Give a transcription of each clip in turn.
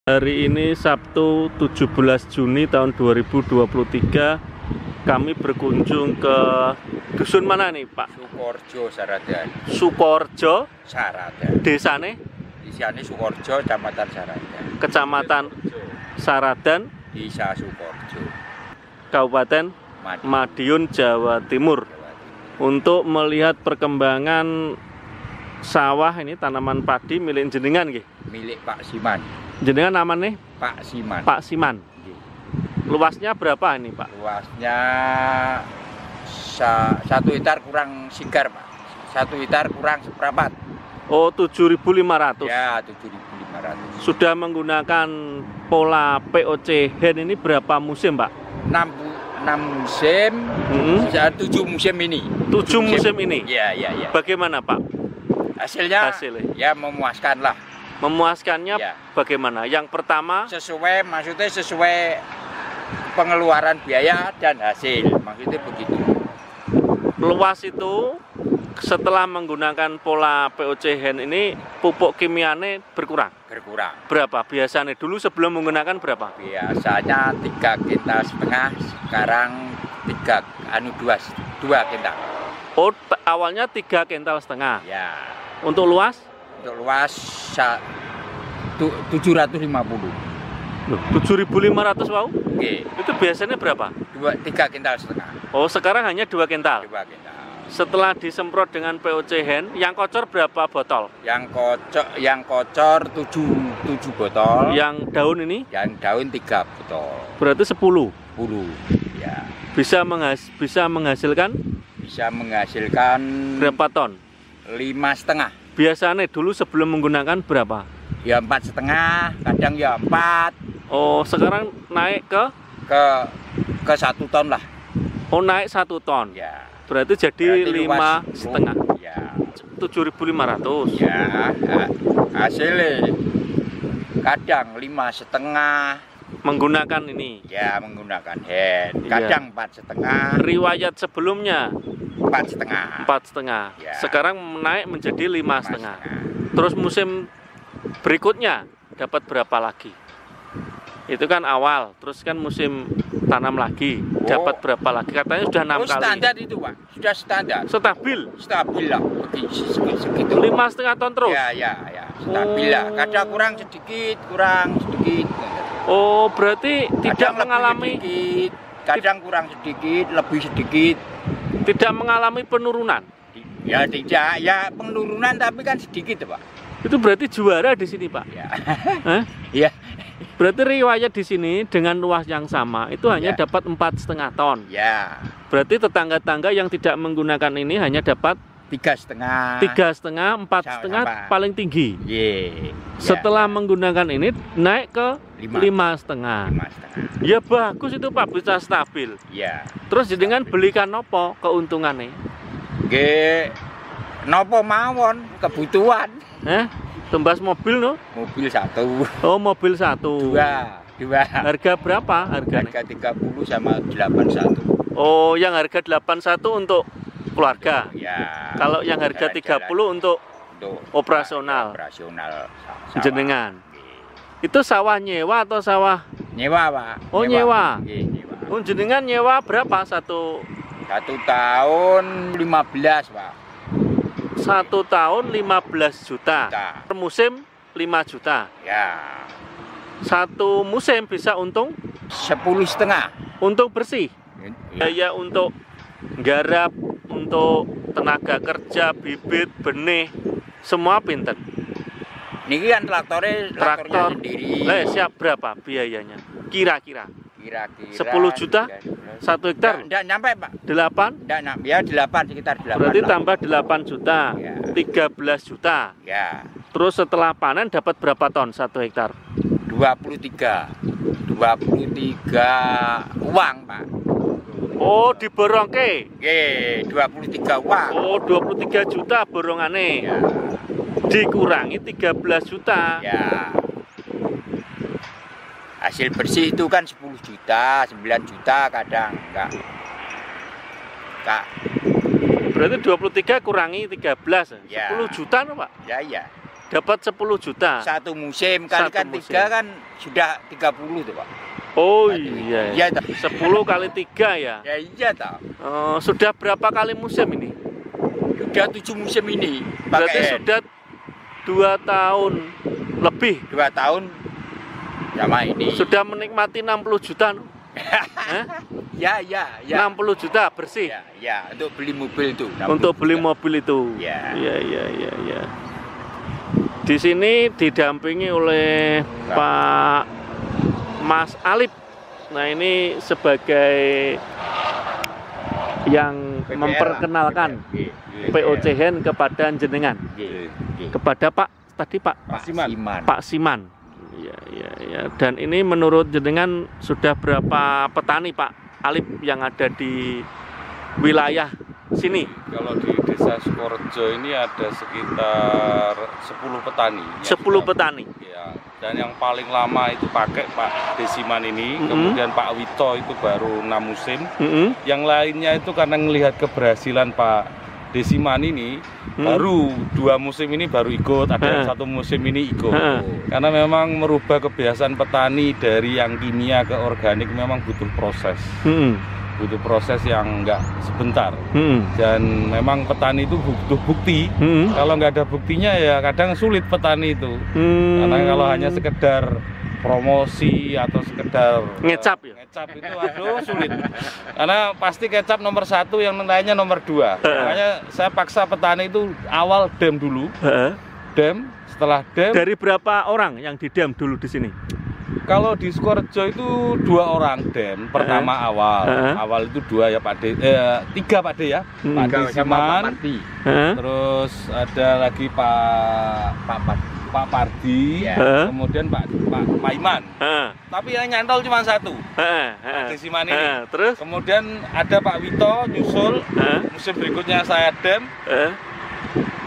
Hari ini Sabtu 17 Juni tahun 2023, kami berkunjung ke dusun mana nih Pak? Sukorjo Saradan. Sukorjo Saradan. Desane? Desane Sukorjo, Kecamatan Saradan. Kecamatan Saradan, Desa Sukorjo, Kabupaten Madiun, Jawa Timur. Untuk melihat perkembangan sawah ini, tanaman padi milik jenengan nggih? Milik Pak Siman. Jenengan namanya? Pak Siman. Pak Siman. Luasnya berapa ini Pak? Luasnya 1 hektar kurang sigar Pak. 1 hektar kurang seperempat. Oh, 7.500. Ya, 7.500. Sudah menggunakan pola POC hand ini berapa musim Pak? 6 musim, 7 musim ini. 7 musim ini? Ya. Bagaimana Pak? Hasilnya ya memuaskan lah. Memuaskannya ya. Bagaimana? Yang pertama maksudnya sesuai pengeluaran biaya dan hasil, maksudnya begitu. Luas itu setelah menggunakan pola POC hand ini pupuk kimianya berkurang? Berapa? Biasanya dulu sebelum menggunakan berapa? Biasanya 3,5 kintal, sekarang 2 kintal. Oh, awalnya 3,5 kintal. Ya. Untuk luas? Untuk luas 750. Loh, 7.500 wow? Oke. Itu biasanya berapa? 3,5 kintal. Oh, sekarang hanya 2 kintal. 2 kintal. Setelah disemprot dengan POC hand, yang kocor berapa botol? Yang kocor 7 botol. Yang daun ini? Yang daun 3 botol. Berarti 10. Ya. Bisa menghasilkan? Bisa menghasilkan berapa ton? 5,5. Biasanya dulu sebelum menggunakan berapa? Ya 4,5, kadang ya 4. Oh, sekarang naik ke 1 ton lah. Oh, naik 1 ton. Ya. Berarti jadi 5,5. Ya. 7.500. Ya. Hasilnya kadang 5,5. Menggunakan ini? Ya, menggunakan hand. Kadang 4,5. Riwayat sebelumnya? 4,5. 4,5. Ya. Sekarang naik menjadi 5,5. Terus musim berikutnya dapat berapa lagi? Itu kan awal, terus kan musim tanam lagi, dapat berapa lagi? Katanya sudah 6 kali. Standar itu Pak, sudah standar. Stabil lah, segitu. 5,5 ton terus? Ya. Stabil lah, kadang kurang sedikit. Oh, berarti tidak mengalami sedikit, kadang kurang sedikit, lebih sedikit. Tidak mengalami penurunan? Ya tidak, ya penurunan tapi kan sedikit Pak. Itu berarti juara di sini Pak? Ya. Hah? Ya. Berarti riwayat di sini dengan luas yang sama itu hanya dapat 4,5 ton. Ya. Berarti tetangga-tetangga yang tidak menggunakan ini hanya dapat 3,5. 3,5, 4,5 paling tinggi. Ya. Setelah menggunakan ini naik ke 5,5. Ya bagus itu Pak, bisa stabil. Ya. Terus dengan belikan nopo keuntungannya? Nggih, nopo mawon kebutuhan. Tembas mobil no? Mobil 1. Oh, mobil 1. 2. Harga berapa harganya? Harga 30 sama 81. Oh, yang harga 81 untuk keluarga. Ya. Kalau yang harga 30 untuk operasional. Jenengan. Itu sawah nyewa atau sawah? Nyewa Pak. Oh, nyewa. Nyewa. Oh, jenengan nyewa berapa 1 tahun 15 Pak. 1 tahun 15 juta. Per musim 5 juta. Ya. 1 musim bisa untung 10,5. untung bersih. Ya. Ya, untuk garap, untuk tenaga kerja, bibit, benih, semua pinten. Niki kan traktornya sendiri. Siap berapa biayanya? Kira-kira 10 juta 1 hektar? Enggak nyampe Pak. 8? Enggak, ya 8, sekitar 8. Berarti tambah 8 juta, ya. 13 juta. Ya. Terus setelah panen dapat berapa ton 1 hektar? 23 uang Pak. Oh, diborongke? Nggih, 23 uang. Oh, 23 juta borongane. Ya. Dikurangi 13 juta. Ya. Hasil bersih itu kan 10 juta, 9 juta kadang enggak. Berarti 23 kurangi 13, ya. 10 juta no Pak? Ya. Dapat 10 juta. Satu musim, Satu kalikan musim. 3 kan sudah 30 tuh Pak. Oh Satu iya. Iya toh. 10 kali 3 ya. Ya iya toh. Sudah berapa kali musim ini? Sudah 7 musim ini. Berarti Pakai sudah 2 tahun lebih. 2 tahun sama ini. Sudah menikmati 60 juta. Hah? Ya. 60 juta bersih. Ya, untuk beli mobil itu. Untuk beli mobil itu. Ya. Iya. Di sini didampingi oleh Pak Mas Alip. Nah, ini sebagai yang memperkenalkan POCN kepada jenengan. Kepada Pak tadi Pak Siman. Pak Siman. Iya. Dan ini menurut jenengan sudah berapa petani Pak Alip yang ada di wilayah sini? Kalau di Desa Sukorejo ini ada sekitar 10 petani. 10 petani. Ya, dan yang paling lama itu pakai Pak Desiman ini, kemudian Pak Wito itu baru 6 musim. Yang lainnya itu karena melihat keberhasilan Pak Desiman ini, baru 2 musim ini baru ikut, ada yang 1 musim ini ikut. Karena memang merubah kebiasaan petani dari yang kimia ke organik memang butuh proses. Butuh proses yang enggak sebentar. Dan memang petani itu butuh bukti. Kalau nggak ada buktinya ya kadang sulit petani itu. Karena kalau hanya sekedar promosi atau sekedar ngecap ya? Ngecap itu aduh sulit. Karena pasti kecap nomor 1, yang lainnya nomor 2. Makanya saya paksa petani itu awal dem dulu. Dem, setelah dem. Dari berapa orang yang didem dulu di sini? Kalau di Sukorejo itu 2 orang dem. Pertama awal itu 2 ya Pak D, 3 Pak D ya. Pak Desiman, terus ada lagi Pak Pardi, kemudian Pak Iman. Tapi yang nyantol cuma 1, Pak Desiman ini. Terus? Kemudian ada Pak Wito nyusul, musim berikutnya saya dem.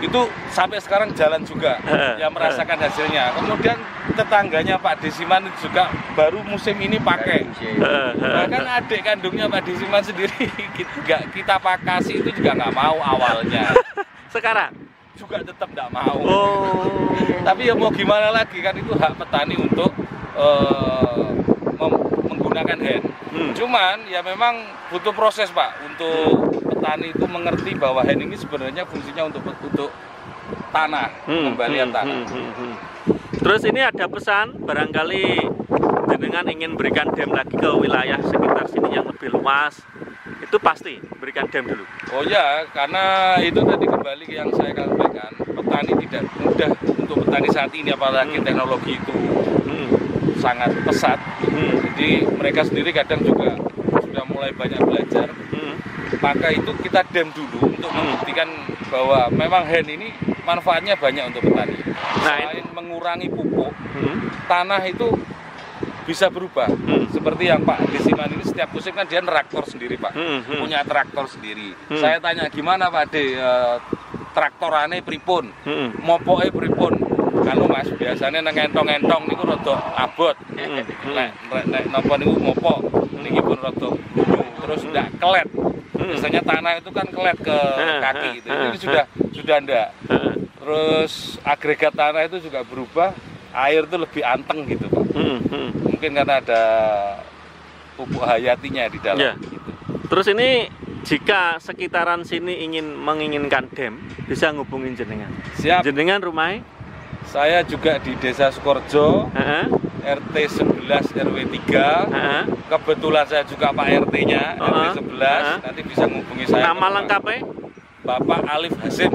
Itu sampai sekarang jalan juga, yang merasakan hasilnya. Kemudian tetangganya Pak Desiman juga baru musim ini pakai. Bahkan adik kandungnya Pak Desiman sendiri kita kasih itu juga nggak mau awalnya. Sekarang? Juga tetap nggak mau. Tapi ya mau gimana lagi, kan itu hak petani untuk menggunakan hand. Cuman ya memang butuh proses Pak, untuk petani itu mengerti bahwa hand ini sebenarnya fungsinya untuk tanah, pengembalian tanah. Terus ini ada pesan, barangkali jenengan ingin berikan dem lagi ke wilayah sekitar sini yang lebih luas, itu pasti berikan dem dulu. Oh ya, karena itu tadi kembali ke yang saya sampaikan, petani tidak mudah untuk petani saat ini, apalagi teknologi itu sangat pesat. Jadi mereka sendiri kadang juga sudah mulai banyak belajar. Maka itu kita dem dulu untuk membuktikan bahwa memang hand ini manfaatnya banyak untuk petani. Selain mengurangi pupuk, tanah itu bisa berubah. Seperti yang Pak Desiman ini setiap musim kan dia traktor sendiri Pak, punya traktor sendiri. Saya tanya gimana Pak De, traktorane pripun, mopoke pripun. Kalau Mas biasanya ngentong-ngentong niku rada abot. Nek napa niku mopo niki pun rada terus ndak kelet. Biasanya tanah itu kan kelet ke kaki gitu. Ini sudah ndak. Terus agregat tanah itu juga berubah, air itu lebih anteng gitu Pak. Mungkin karena ada pupuk hayatinya di dalam. Gitu. Terus ini jika sekitaran sini menginginkan dem, bisa ngubungin jenengan. Siap. Jenengan rumahnya? Saya juga di Desa Sukorejo, RT 11 RW 3. Kebetulan saya juga Pak RT-nya, RT 11. Nanti bisa menghubungi saya. Nama lengkapnya? Bapak Alif Hasim.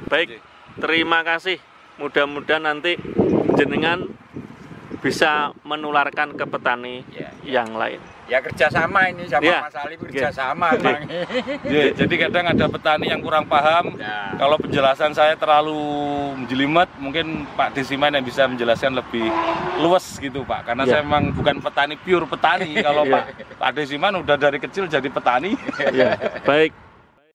Baik, terima kasih. Mudah-mudahan nanti jenengan bisa menularkan ke petani yang lain. Ya kerjasama ini sama Mas Alif, kerjasama. Jadi kadang ada petani yang kurang paham. Kalau penjelasan saya terlalu menjelimet, mungkin Pak Desiman yang bisa menjelaskan lebih luas gitu Pak. Karena saya memang bukan petani, pure petani. Kalau Pak Desiman udah dari kecil jadi petani. Baik.